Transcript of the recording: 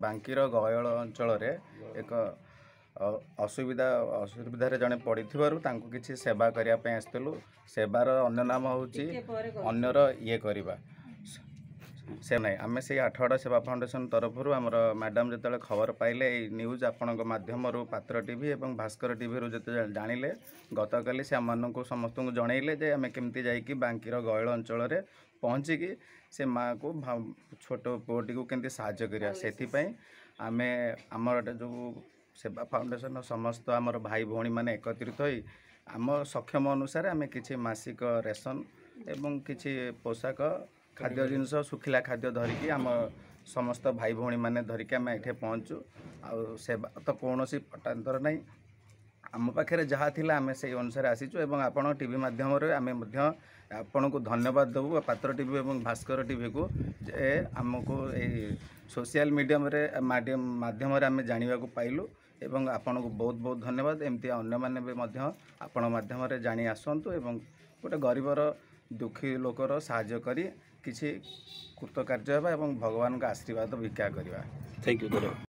ବାଙ୍କିର ଗୟଳ ଅଞ୍ଚଳରେ ଏକ ଅସୁବିଧାରେ ଜଣେ ପଡ଼ିଥିବାରୁ ତାଙ୍କୁ କିଛି ସେବା କରିବା ପାଇଁ ଆସିଥିଲୁ। ସେବାର ଅନ୍ୟ ନାମ ହେଉଛି ଅନ୍ୟର ଇଏ କରିବା। ସେ ନାହିଁ ଆମେ ସେଇ ଆଠଗଡ଼ ସେବା ଫାଉଣ୍ଡେସନ ତରଫରୁ ଆମର ମ୍ୟାଡ଼ାମ୍ ଯେତେବେଳେ ଖବର ପାଇଲେ ଏଇ ନ୍ୟୁଜ୍ ଆପଣଙ୍କ ମାଧ୍ୟମରୁ ପାତ୍ର ଟିଭି ଏବଂ ଭାସ୍କର ଟିଭିରୁ ଯେତେବେଳେ ଜାଣିଲେ, ଗତକାଲି ସେ ଆମମାନଙ୍କୁ ସମସ୍ତଙ୍କୁ ଜଣେଇଲେ ଯେ ଆମେ କେମିତି ଯାଇକି ବାଙ୍କିର ଗୟଳ ଅଞ୍ଚଳରେ ପହଞ୍ଚିକି ସେ ମାଆକୁ ଛୋଟ ପୁଅଟିକୁ କେମିତି ସାହାଯ୍ୟ କରିବା। ସେଥିପାଇଁ ଆମେ ଆମର ଯେଉଁ ସେବା ଫାଉଣ୍ଡେସନର ସମସ୍ତ ଆମର ଭାଇ ଭଉଣୀମାନେ ଏକତ୍ରିତ ହୋଇ ଆମ ସକ୍ଷମ ଅନୁସାରେ ଆମେ କିଛି ମାସିକ ରେସନ୍ ଏବଂ କିଛି ପୋଷାକ ଖାଦ୍ୟ ଜିନିଷ ଶୁଖିଲା ଖାଦ୍ୟ ଧରିକି ଆମ ସମସ୍ତ ଭାଇ ଭଉଣୀମାନେ ଧରିକି ଆମେ ଏଠି ପହଞ୍ଚୁ। ଆଉ ସେବା ତ କୌଣସି ପଟାନ୍ତର ନାହିଁ, ଆମ ପାଖରେ ଯାହା ଥିଲା ଆମେ ସେଇ ଅନୁସାରେ ଆସିଛୁ ଏବଂ ଆପଣଙ୍କ ଟିଭି ମାଧ୍ୟମରେ ଆମେ ମଧ୍ୟ ଆପଣଙ୍କୁ ଧନ୍ୟବାଦ ଦେବୁ ପାତ୍ର ଟିଭି ଏବଂ ଭାସ୍କର ଟିଭିକୁ ଯେ ଆମକୁ ଏଇ ସୋସିଆଲ ମିଡ଼ିଆରେ ମାଧ୍ୟମରେ ଆମେ ଜାଣିବାକୁ ପାଇଲୁ ଏବଂ ଆପଣଙ୍କୁ ବହୁତ ବହୁତ ଧନ୍ୟବାଦ। ଏମିତି ଅନ୍ୟମାନେ ବି ମଧ୍ୟ ଆପଣ ମାଧ୍ୟମରେ ଜାଣି ଆସନ୍ତୁ ଏବଂ ଗୋଟେ ଗରିବର ଦୁଃଖୀ ଲୋକର ସାହାଯ୍ୟ କରି କିଛି କୃତକାର୍ଯ୍ୟ ହେବା ଏବଂ ଭଗବାନଙ୍କ ଆଶୀର୍ବାଦ ଭିକ୍ଷା କରିବା। Thank you.